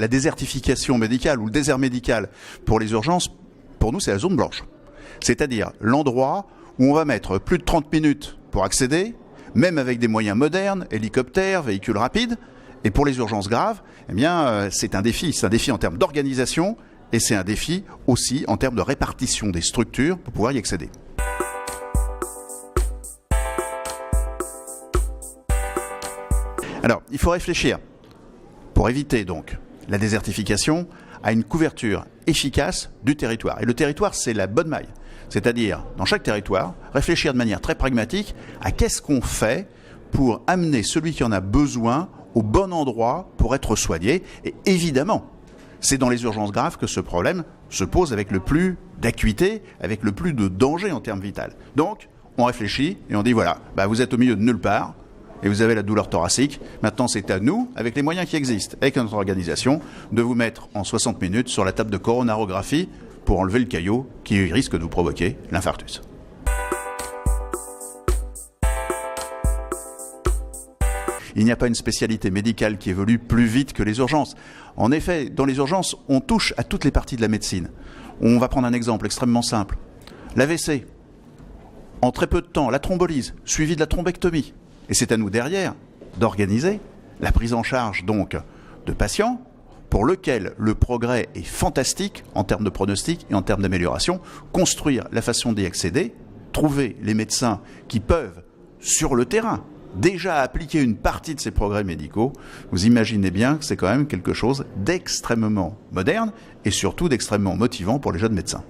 La désertification médicale ou le désert médical pour les urgences, pour nous, c'est la zone blanche. C'est-à-dire l'endroit où on va mettre plus de 30 minutes pour accéder, même avec des moyens modernes, hélicoptères, véhicules rapides. Et pour les urgences graves, eh bien, c'est un défi. C'est un défi en termes d'organisation et c'est un défi aussi en termes de répartition des structures pour pouvoir y accéder. Alors, il faut réfléchir, pour éviter donc la désertification, à une couverture efficace du territoire. Et le territoire, c'est la bonne maille. C'est-à-dire, dans chaque territoire, réfléchir de manière très pragmatique à qu'est-ce qu'on fait pour amener celui qui en a besoin au bon endroit pour être soigné. Et évidemment, c'est dans les urgences graves que ce problème se pose avec le plus d'acuité, avec le plus de danger en termes vitaux. Donc, on réfléchit et on dit voilà, vous êtes au milieu de nulle part et vous avez la douleur thoracique. Maintenant, c'est à nous, avec les moyens qui existent, avec notre organisation, de vous mettre en 60 minutes sur la table de coronarographie pour enlever le caillot qui risque de vous provoquer l'infarctus. Il n'y a pas une spécialité médicale qui évolue plus vite que les urgences. En effet, dans les urgences, on touche à toutes les parties de la médecine. On va prendre un exemple extrêmement simple. L'AVC, en très peu de temps, la thrombolyse, suivie de la thrombectomie. Et c'est à nous derrière d'organiser la prise en charge donc de patients pour lesquels le progrès est fantastique en termes de pronostic et en termes d'amélioration, construire la façon d'y accéder, trouver les médecins qui peuvent, sur le terrain, déjà appliquer une partie de ces progrès médicaux. Vous imaginez bien que c'est quand même quelque chose d'extrêmement moderne et surtout d'extrêmement motivant pour les jeunes médecins.